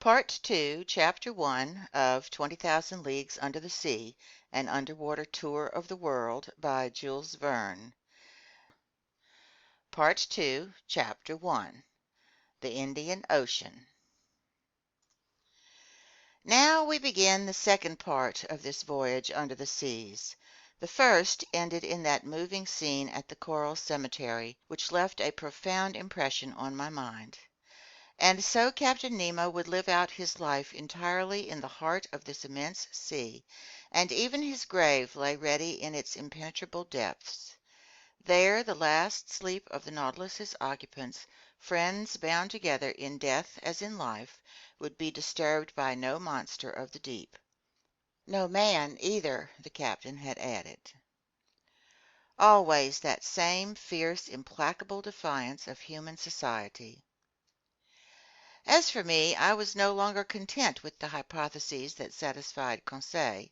Part 2, Chapter 1 of 20,000 Leagues Under the Sea, An Underwater Tour of the World by Jules Verne. Part 2, Chapter 1, The Indian Ocean. Now we begin the second part of this voyage under the seas. The first ended in that moving scene at the Coral Cemetery, which left a profound impression on my mind. And so Captain Nemo would live out his life entirely in the heart of this immense sea, and even his grave lay ready in its impenetrable depths. There the last sleep of the Nautilus's occupants, friends bound together in death as in life, would be disturbed by no monster of the deep. No man either, the captain had added. Always that same fierce, implacable defiance of human society. As for me, I was no longer content with the hypotheses that satisfied Conseil.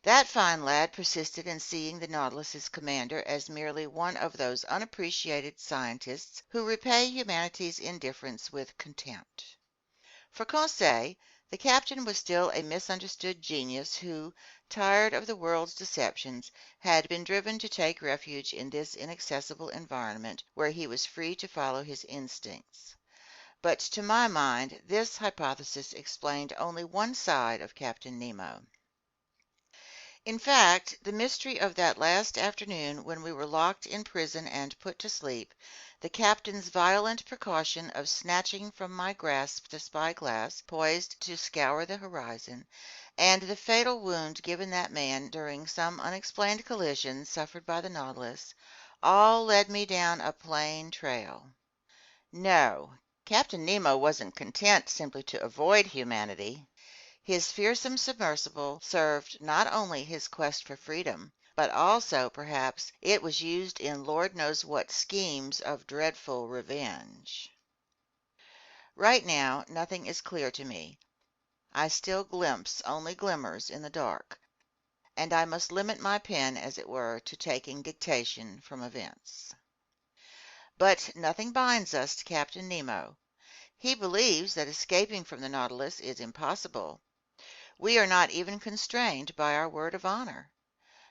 That fine lad persisted in seeing the Nautilus's commander as merely one of those unappreciated scientists who repay humanity's indifference with contempt. For Conseil, the captain was still a misunderstood genius who, tired of the world's deceptions, had been driven to take refuge in this inaccessible environment where he was free to follow his instincts. But to my mind, this hypothesis explained only one side of Captain Nemo. In fact, the mystery of that last afternoon when we were locked in prison and put to sleep, the captain's violent precaution of snatching from my grasp the spyglass poised to scour the horizon, and the fatal wound given that man during some unexplained collision suffered by the Nautilus, all led me down a plain trail. No, Captain Nemo wasn't content simply to avoid humanity. His fearsome submersible served not only his quest for freedom, but also, perhaps, it was used in Lord knows what schemes of dreadful revenge. Right now, nothing is clear to me. I still glimpse only glimmers in the dark, and I must limit my pen, as it were, to taking dictation from events. But nothing binds us to Captain Nemo. He believes that escaping from the Nautilus is impossible. We are not even constrained by our word of honor.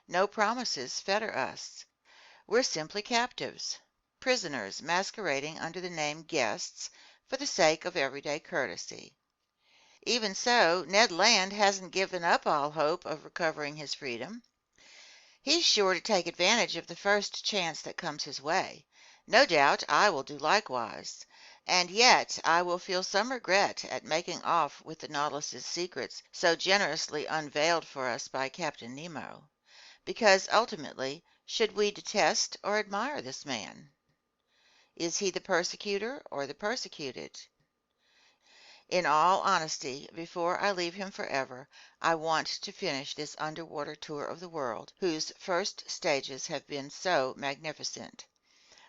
No promises fetter us. We're simply captives, prisoners masquerading under the name guests for the sake of everyday courtesy. Even so, Ned Land hasn't given up all hope of recovering his freedom. He's sure to take advantage of the first chance that comes his way. No doubt I will do likewise. And yet I will feel some regret at making off with the Nautilus's secrets so generously unveiled for us by Captain Nemo. Because ultimately, should we detest or admire this man? Is he the persecutor or the persecuted? In all honesty, before I leave him forever, I want to finish this underwater tour of the world, whose first stages have been so magnificent.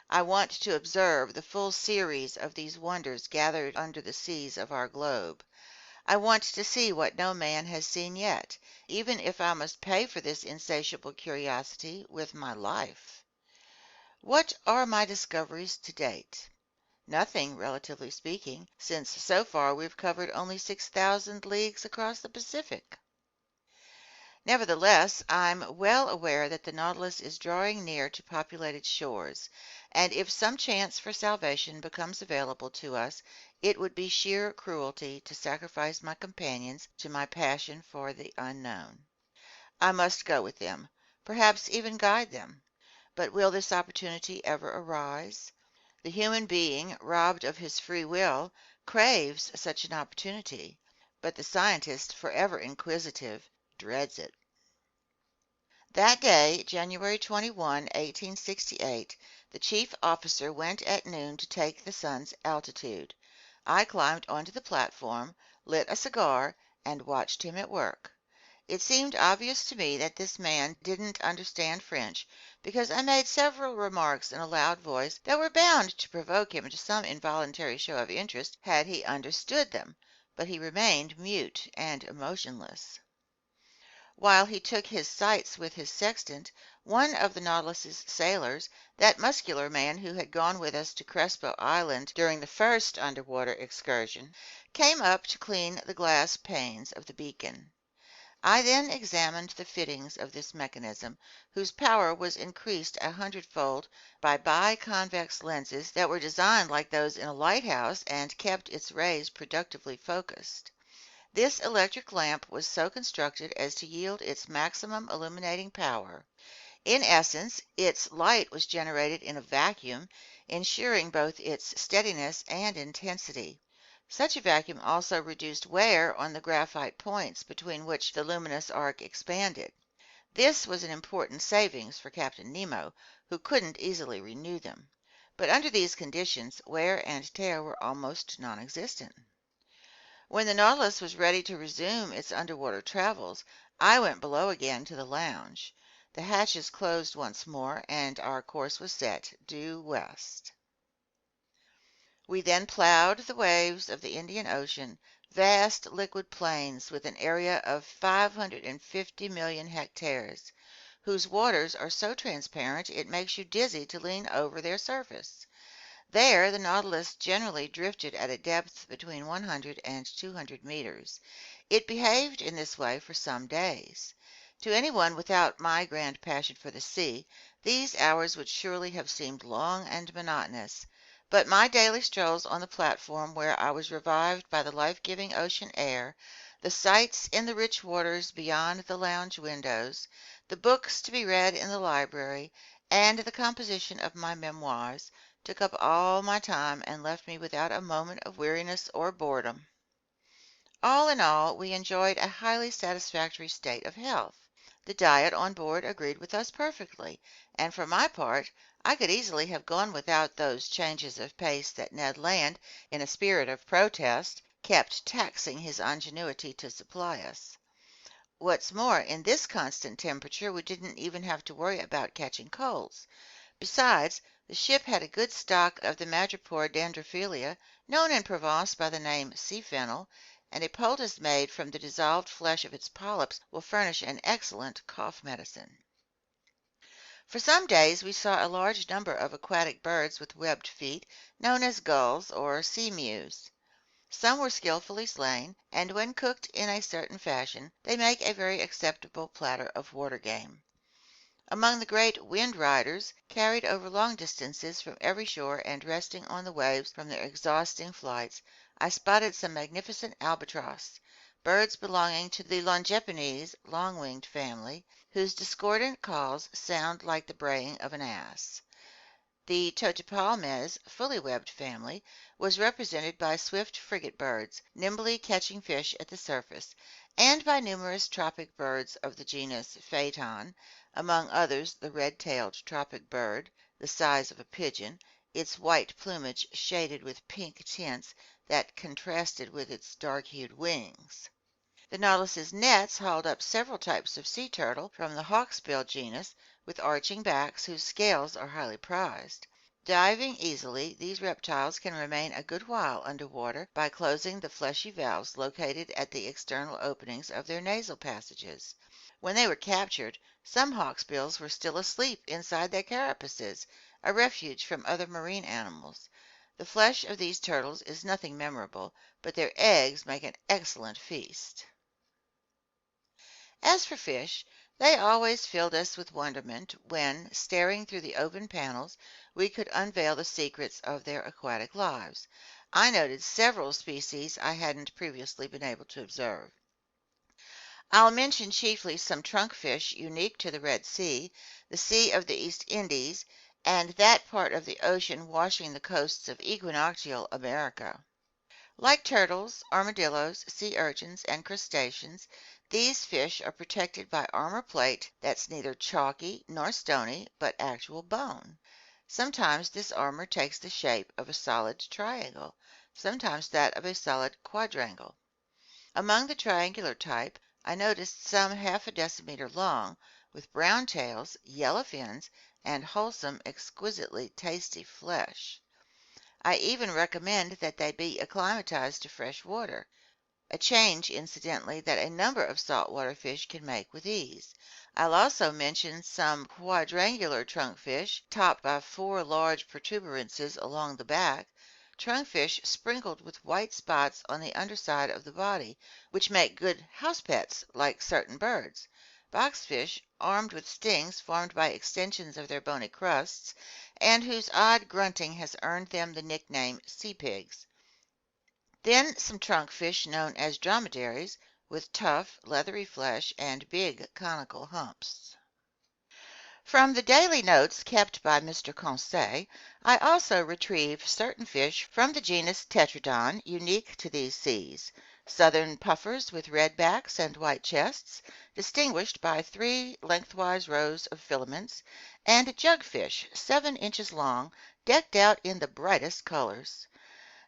I want to observe the full series of these wonders gathered under the seas of our globe. I want to see what no man has seen yet, even if I must pay for this insatiable curiosity with my life. What are my discoveries to date? Nothing, relatively speaking, since so far we've covered only 6,000 leagues across the Pacific. Nevertheless, I'm well aware that the Nautilus is drawing near to populated shores, and if some chance for salvation becomes available to us, it would be sheer cruelty to sacrifice my companions to my passion for the unknown. I must go with them, perhaps even guide them. But will this opportunity ever arise? The human being, robbed of his free will, craves such an opportunity, but the scientist, forever inquisitive, dreads it. That day, January 21, 1868, the chief officer went at noon to take the sun's altitude. I climbed onto the platform, lit a cigar, and watched him at work. It seemed obvious to me that this man didn't understand French, because I made several remarks in a loud voice that were bound to provoke him to some involuntary show of interest had he understood them, but he remained mute and emotionless. While he took his sights with his sextant, one of the Nautilus's sailors, that muscular man who had gone with us to Crespo Island during the first underwater excursion, came up to clean the glass panes of the beacon. I then examined the fittings of this mechanism, whose power was increased 100-fold by biconvex lenses that were designed like those in a lighthouse and kept its rays productively focused. This electric lamp was so constructed as to yield its maximum illuminating power. In essence, its light was generated in a vacuum, ensuring both its steadiness and intensity. Such a vacuum also reduced wear on the graphite points between which the luminous arc expanded. This was an important savings for Captain Nemo, who couldn't easily renew them. But under these conditions, wear and tear were almost non-existent. When the Nautilus was ready to resume its underwater travels, I went below again to the lounge. The hatches closed once more, and our course was set, due west. We then plowed the waves of the Indian Ocean, vast liquid plains with an area of 550 million hectares, whose waters are so transparent it makes you dizzy to lean over their surface. There the Nautilus generally drifted at a depth between 100 and 200 meters. It behaved in this way for some days. To anyone without my grand passion for the sea, these hours would surely have seemed long and monotonous. But my daily strolls on the platform where I was revived by the life-giving ocean air, the sights in the rich waters beyond the lounge windows, the books to be read in the library, and the composition of my memoirs, took up all my time and left me without a moment of weariness or boredom. All in all, we enjoyed a highly satisfactory state of health. The diet on board agreed with us perfectly, and for my part, I could easily have gone without those changes of pace that Ned Land, in a spirit of protest, kept taxing his ingenuity to supply us. What's more, in this constant temperature we didn't even have to worry about catching colds. Besides, the ship had a good stock of the madrepore Dendrophilia, known in Provence by the name sea fennel, and a poultice made from the dissolved flesh of its polyps will furnish an excellent cough medicine. For some days we saw a large number of aquatic birds with webbed feet, known as gulls or sea mews. Some were skillfully slain, and when cooked in a certain fashion, they make a very acceptable platter of water game. Among the great wind riders, carried over long distances from every shore and resting on the waves from their exhausting flights, I spotted some magnificent albatross, birds belonging to the Longipennes long-winged family, whose discordant calls sound like the braying of an ass. The Totipalmes fully webbed family was represented by swift frigate birds, nimbly catching fish at the surface, and by numerous tropic birds of the genus Phaeton, among others the red-tailed tropic bird, the size of a pigeon, its white plumage shaded with pink tints that contrasted with its dark-hued wings. The Nautilus's nets hauled up several types of sea turtle from the hawksbill genus, with arching backs whose scales are highly prized. Diving easily, these reptiles can remain a good while under water by closing the fleshy valves located at the external openings of their nasal passages. When they were captured, some hawksbills were still asleep inside their carapaces, a refuge from other marine animals. The flesh of these turtles is nothing memorable, but their eggs make an excellent feast. As for fish, they always filled us with wonderment when, staring through the open panels, we could unveil the secrets of their aquatic lives. I noted several species I hadn't previously been able to observe. I'll mention chiefly some trunkfish unique to the Red Sea, the Sea of the East Indies, and that part of the ocean washing the coasts of equinoctial America. Like turtles, armadillos, sea urchins, and crustaceans, these fish are protected by armor plate that's neither chalky nor stony, but actual bone. Sometimes this armor takes the shape of a solid triangle, sometimes that of a solid quadrangle. Among the triangular type, I noticed some half a decimeter long, with brown tails, yellow fins, and wholesome, exquisitely tasty flesh. I even recommend that they be acclimatized to fresh water. a change, incidentally, that a number of saltwater fish can make with ease. I'll also mention some quadrangular trunkfish, topped by four large protuberances along the back, trunkfish sprinkled with white spots on the underside of the body, which make good house pets like certain birds, boxfish armed with stings formed by extensions of their bony crusts, and whose odd grunting has earned them the nickname sea pigs. Then some trunkfish known as dromedaries, with tough, leathery flesh and big conical humps. From the daily notes kept by Mr. Conseil, I also retrieved certain fish from the genus Tetradon, unique to these seas: southern puffers with red backs and white chests, distinguished by three lengthwise rows of filaments, and jugfish 7 inches long, decked out in the brightest colors.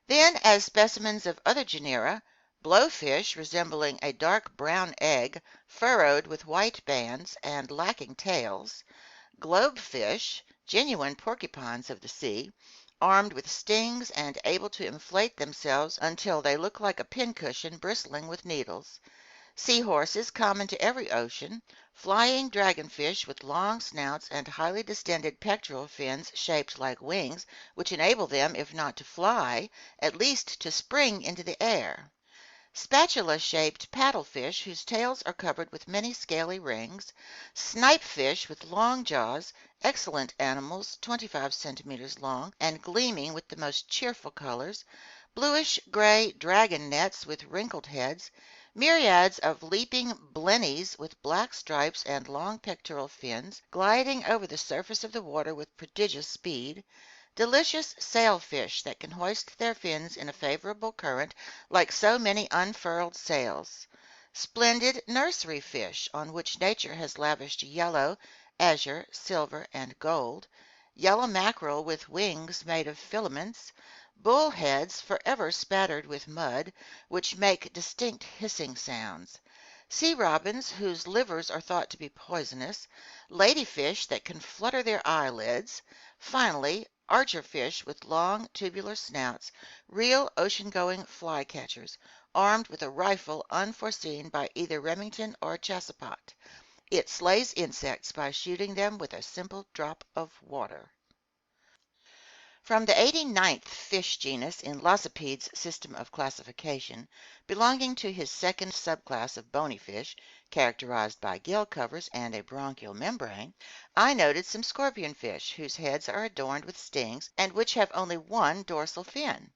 Then, as specimens of other genera, blowfish resembling a dark brown egg, furrowed with white bands and lacking tails; globefish, genuine porcupines of the sea, armed with stings and able to inflate themselves until they look like a pincushion bristling with needles; seahorses common to every ocean; flying dragonfish with long snouts and highly distended pectoral fins shaped like wings, which enable them, if not to fly, at least to spring into the air; spatula-shaped paddlefish whose tails are covered with many scaly rings; snipefish with long jaws, excellent animals 25 centimeters long and gleaming with the most cheerful colors; bluish-gray dragon nets with wrinkled heads; myriads of leaping blennies with black stripes and long pectoral fins, gliding over the surface of the water with prodigious speed; delicious sailfish that can hoist their fins in a favorable current like so many unfurled sails; splendid nursery fish on which nature has lavished yellow, azure, silver, and gold; yellow mackerel with wings made of filaments; bullheads forever spattered with mud, which make distinct hissing sounds; sea robins whose livers are thought to be poisonous; ladyfish that can flutter their eyelids; finally, archerfish with long tubular snouts, real ocean-going fly-catchers, armed with a rifle unforeseen by either Remington or Chesapeake. It slays insects by shooting them with a simple drop of water. From the 89th fish genus in Laccipede's system of classification, belonging to his second subclass of bony fish, characterized by gill covers and a bronchial membrane, I noted some scorpionfish whose heads are adorned with stings and which have only one dorsal fin.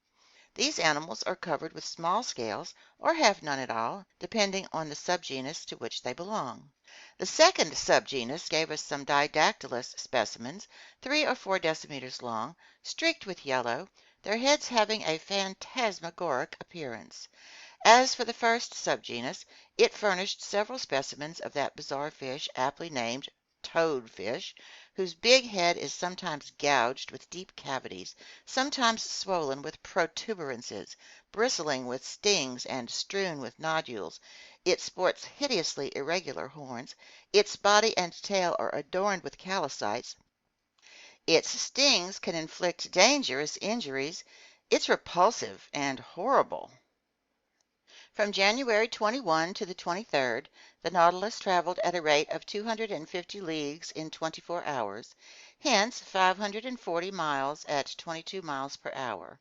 These animals are covered with small scales or have none at all, depending on the subgenus to which they belong. The second subgenus gave us some didactylous specimens, 3 or 4 decimeters long, streaked with yellow, their heads having a phantasmagoric appearance. As for the first subgenus, it furnished several specimens of that bizarre fish aptly named toadfish, whose big head is sometimes gouged with deep cavities, sometimes swollen with protuberances, bristling with stings and strewn with nodules. It sports hideously irregular horns. Its body and tail are adorned with callocytes. Its stings can inflict dangerous injuries. It's repulsive and horrible. From January 21 to the 23rd, the Nautilus traveled at a rate of 250 leagues in 24 hours, hence 540 miles at 22 miles per hour.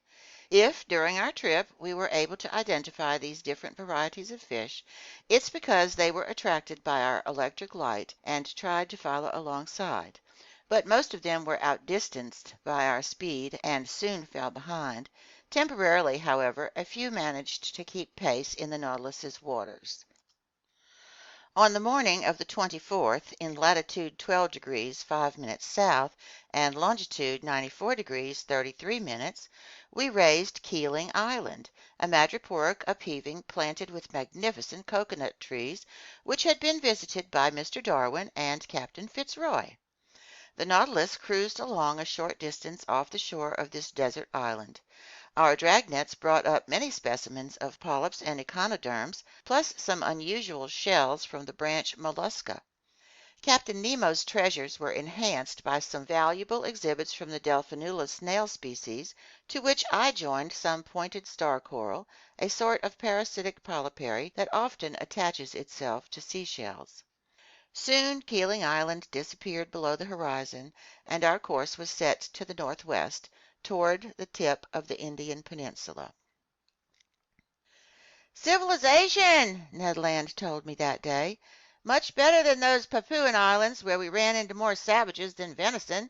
If, during our trip, we were able to identify these different varieties of fish, it's because they were attracted by our electric light and tried to follow alongside. But most of them were outdistanced by our speed and soon fell behind. Temporarily, however, a few managed to keep pace in the Nautilus's waters. On the morning of the 24th, in latitude 12 degrees 5 minutes south and longitude 94 degrees 33 minutes, we raised Keeling Island, a madreporic upheaving planted with magnificent cocoanut trees, which had been visited by Mr. Darwin and Captain Fitzroy. The Nautilus cruised along a short distance off the shore of this desert island. Our dragnets brought up many specimens of polyps and echinoderms, plus some unusual shells from the branch mollusca. Captain Nemo's treasures were enhanced by some valuable exhibits from the Delphinula snail species, to which I joined some pointed star coral, a sort of parasitic polypary that often attaches itself to seashells. Soon Keeling Island disappeared below the horizon, and our course was set to the northwest, toward the tip of the Indian Peninsula. "Civilization," Ned Land told me that day. "Much better than those Papuan Islands where we ran into more savages than venison.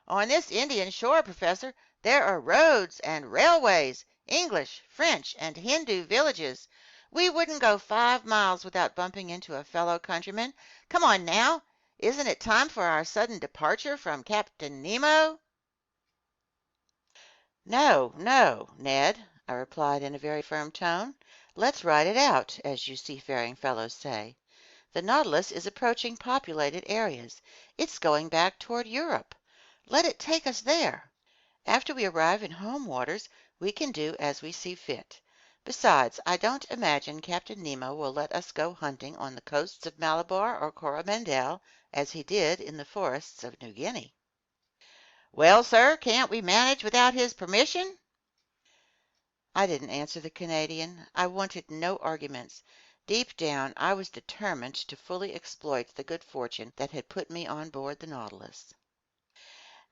On this Indian shore, Professor, there are roads and railways, English, French, and Hindu villages. We wouldn't go 5 miles without bumping into a fellow countryman. Come on now. Isn't it time for our sudden departure from Captain Nemo?" "No, no, Ned," I replied in a very firm tone. "Let's ride it out, as you seafaring fellows say. The Nautilus is approaching populated areas. It's going back toward Europe. Let it take us there. After we arrive in home waters, we can do as we see fit. Besides, I don't imagine Captain Nemo will let us go hunting on the coasts of Malabar or Coromandel, as he did in the forests of New Guinea." "Well, sir, can't we manage without his permission?" I didn't answer the Canadian. I wanted no arguments. Deep down, I was determined to fully exploit the good fortune that had put me on board the Nautilus.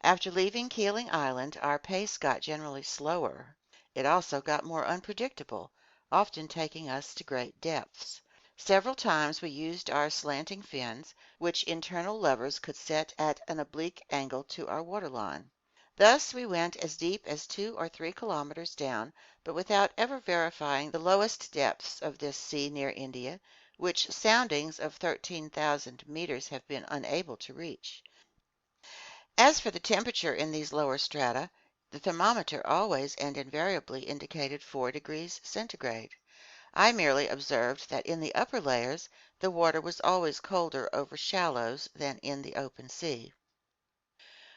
After leaving Keeling Island, our pace got generally slower. It also got more unpredictable, often taking us to great depths. Several times we used our slanting fins, which internal levers could set at an oblique angle to our waterline. Thus we went as deep as 2 or 3 kilometers down, but without ever verifying the lowest depths of this sea near India, which soundings of 13,000 meters have been unable to reach. As for the temperature in these lower strata, the thermometer always and invariably indicated 4 degrees centigrade. I merely observed that in the upper layers the water was always colder over shallows than in the open sea.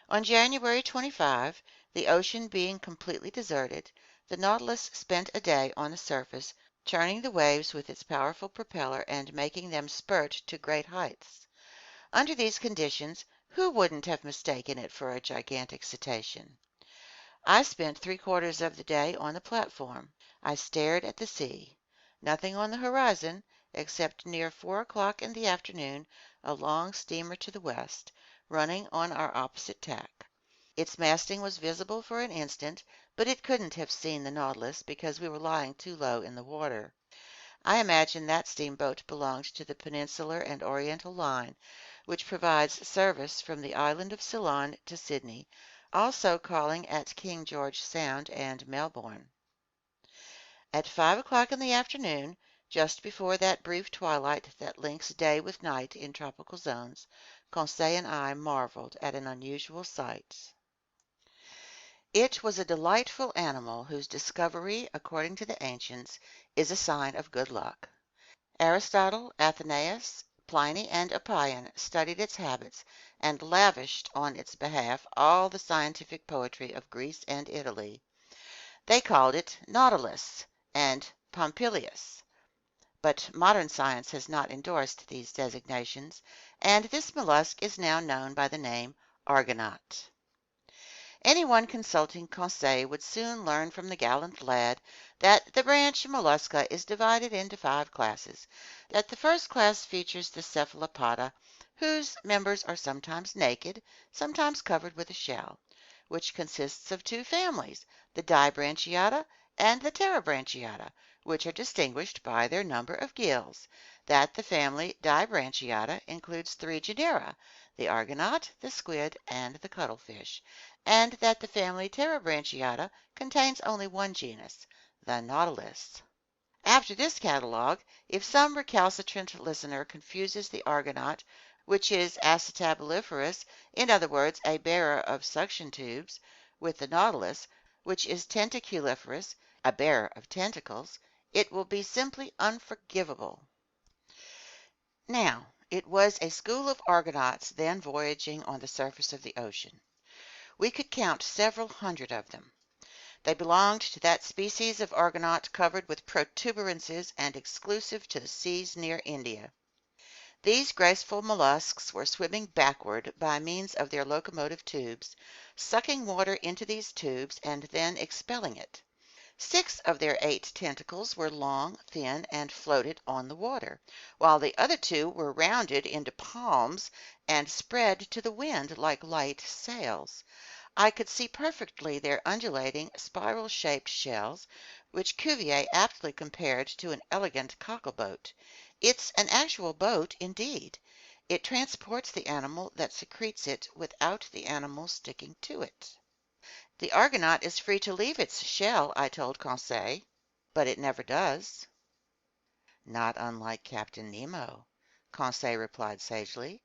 On January 25, the ocean being completely deserted, the Nautilus spent a day on the surface, churning the waves with its powerful propeller and making them spurt to great heights. Under these conditions, who wouldn't have mistaken it for a gigantic cetacean? I spent 3/4 of the day on the platform. I stared at the sea. Nothing on the horizon, except near 4 o'clock in the afternoon a long steamer to the west, running on our opposite tack. Its masting was visible for an instant, but it couldn't have seen the Nautilus because we were lying too low in the water. I imagine that steamboat belonged to the Peninsular and Oriental Line, which provides service from the island of Ceylon to Sydney, also calling at King George Sound and Melbourne. At 5 o'clock in the afternoon, just before that brief twilight that links day with night in tropical zones, Conseil and I marveled at an unusual sight. It was a delightful animal whose discovery, according to the ancients, is a sign of good luck. Aristotle, Athenaeus, Pliny, and Appian studied its habits and lavished on its behalf all the scientific poetry of Greece and Italy. They called it Nautilus and Pompilius, but modern science has not endorsed these designations, and this mollusk is now known by the name Argonaut. Anyone consulting Conseil would soon learn from the gallant lad that the branch Mollusca is divided into 5 classes, that the first class features the Cephalopoda, whose members are sometimes naked, sometimes covered with a shell, which consists of 2 families, the Dibranchiata and the Tetrabranchiata, which are distinguished by their number of gills, that the family Dibranchiata includes 3 genera, the Argonaut, the squid, and the cuttlefish, and that the family Tetrabranchiata contains only 1 genus, the Nautilus. After this catalogue, if some recalcitrant listener confuses the Argonaut, which is acetabulariferous, in other words, a bearer of suction tubes, with the Nautilus, which is tentaculiferous, a bearer of tentacles, it will be simply unforgivable. Now, it was a school of Argonauts then voyaging on the surface of the ocean. We could count several hundred of them. They belonged to that species of Argonaut covered with protuberances and exclusive to the seas near India. These graceful mollusks were swimming backward by means of their locomotive tubes, sucking water into these tubes and then expelling it. 6 of their 8 tentacles were long, thin, and floated on the water, while the other 2 were rounded into palms and spread to the wind like light sails. I could see perfectly their undulating, spiral-shaped shells, which Cuvier aptly compared to an elegant cockle-boat. It's an actual boat, indeed. It transports the animal that secretes it without the animal sticking to it. The Argonaut is free to leave its shell, I told Conseil, but it never does. Not unlike Captain Nemo, Conseil replied sagely,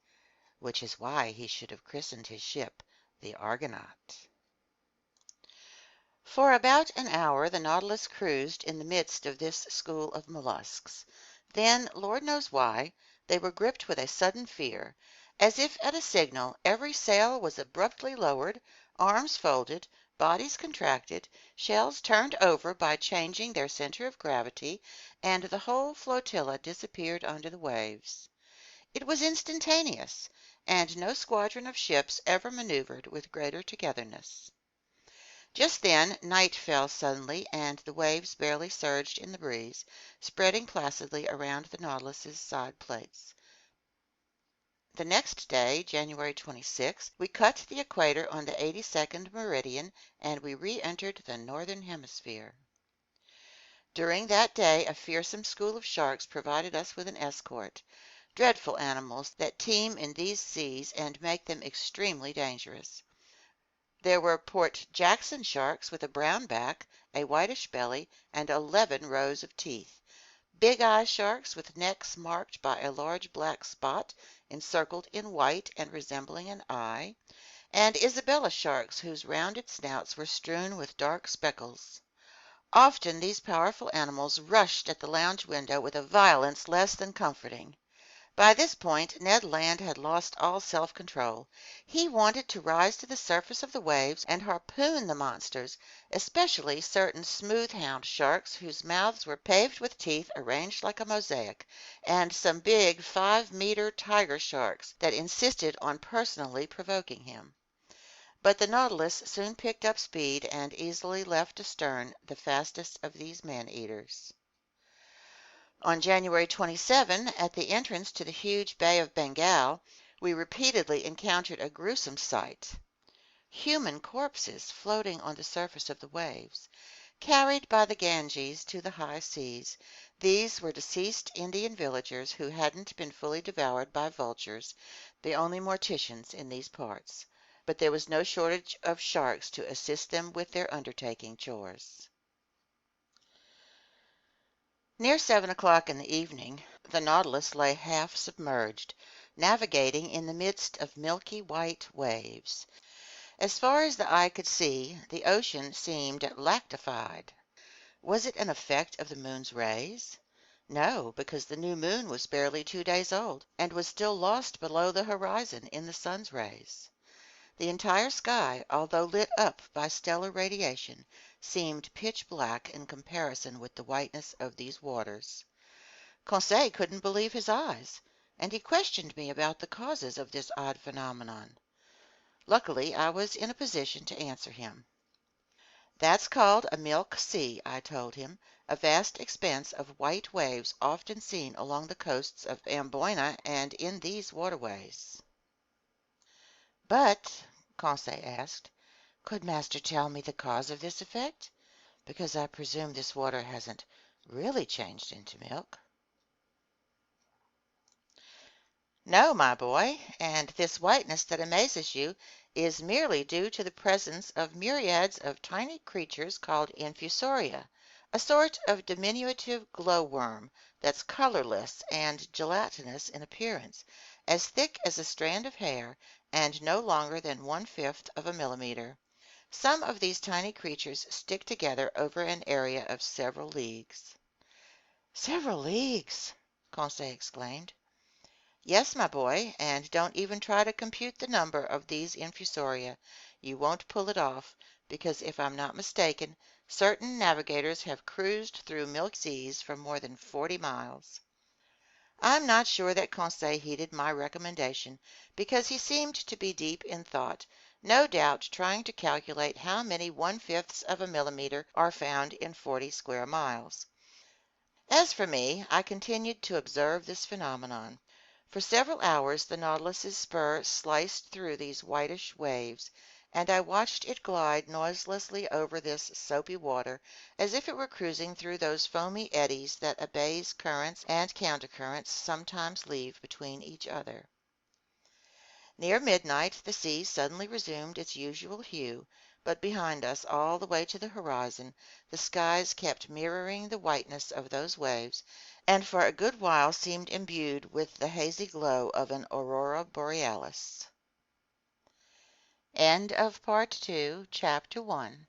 which is why he should have christened his ship the Argonaut. For about an hour the Nautilus cruised in the midst of this school of mollusks. Then, Lord knows why, they were gripped with a sudden fear. As if at a signal, every sail was abruptly lowered, arms folded, bodies contracted, shells turned over by changing their center of gravity, and the whole flotilla disappeared under the waves. It was instantaneous, and no squadron of ships ever maneuvered with greater togetherness. Just then night fell suddenly, and the waves barely surged in the breeze, spreading placidly around the Nautilus's side plates. The next day, January 26, we cut the equator on the 82nd meridian, and we re-entered the northern hemisphere. During that day a fearsome school of sharks provided us with an escort, dreadful animals that teem in these seas and make them extremely dangerous. There were Port Jackson sharks with a brown back, a whitish belly, and 11 rows of teeth. Big eye sharks with necks marked by a large black spot encircled in white and resembling an eye, and Isabella sharks whose rounded snouts were strewn with dark speckles. Often these powerful animals rushed at the lounge window with a violence less than comforting. By this point Ned Land had lost all self-control. He wanted to rise to the surface of the waves and harpoon the monsters, especially certain smooth-hound sharks whose mouths were paved with teeth arranged like a mosaic, and some big 5-meter tiger sharks that insisted on personally provoking him. But the Nautilus soon picked up speed and easily left astern the fastest of these man-eaters. On January 27, at the entrance to the huge Bay of Bengal, we repeatedly encountered a gruesome sight. Human corpses floating on the surface of the waves. Carried by the Ganges to the high seas, these were deceased Indian villagers who hadn't been fully devoured by vultures, the only morticians in these parts. But there was no shortage of sharks to assist them with their undertaking chores. Near 7 o'clock in the evening, the Nautilus lay half submerged, navigating in the midst of milky white waves. As far as the eye could see, the ocean seemed lactified. Was it an effect of the moon's rays? No, because the new moon was barely 2 days old, and was still lost below the horizon in the sun's rays. The entire sky, although lit up by stellar radiation, seemed pitch black in comparison with the whiteness of these waters. Conseil couldn't believe his eyes, and he questioned me about the causes of this odd phenomenon. Luckily, I was in a position to answer him. That's called a milk sea, I told him, a vast expanse of white waves often seen along the coasts of Amboyna and in these waterways. But, Conseil asked, could Master tell me the cause of this effect? Because I presume this water hasn't really changed into milk. No, my boy, and this whiteness that amazes you is merely due to the presence of myriads of tiny creatures called infusoria, a sort of diminutive glowworm that's colorless and gelatinous in appearance, as thick as a strand of hair, and no longer than 1/5 of a millimeter. Some of these tiny creatures stick together over an area of several leagues. Several leagues! Conseil exclaimed. Yes, my boy, and don't even try to compute the number of these infusoria. You won't pull it off, because if I'm not mistaken, certain navigators have cruised through milky seas for more than 40 miles. I'm not sure that Conseil heeded my recommendation, because he seemed to be deep in thought, no doubt trying to calculate how many 1/5 of a millimeter are found in 40 square miles. As for me, I continued to observe this phenomenon. For several hours the Nautilus's spur sliced through these whitish waves, and I watched it glide noiselessly over this soapy water as if it were cruising through those foamy eddies that a bay's currents and countercurrents sometimes leave between each other. Near midnight the sea suddenly resumed its usual hue, but behind us, all the way to the horizon, the skies kept mirroring the whiteness of those waves, and for a good while seemed imbued with the hazy glow of an aurora borealis. End of Part 2, Chapter 1.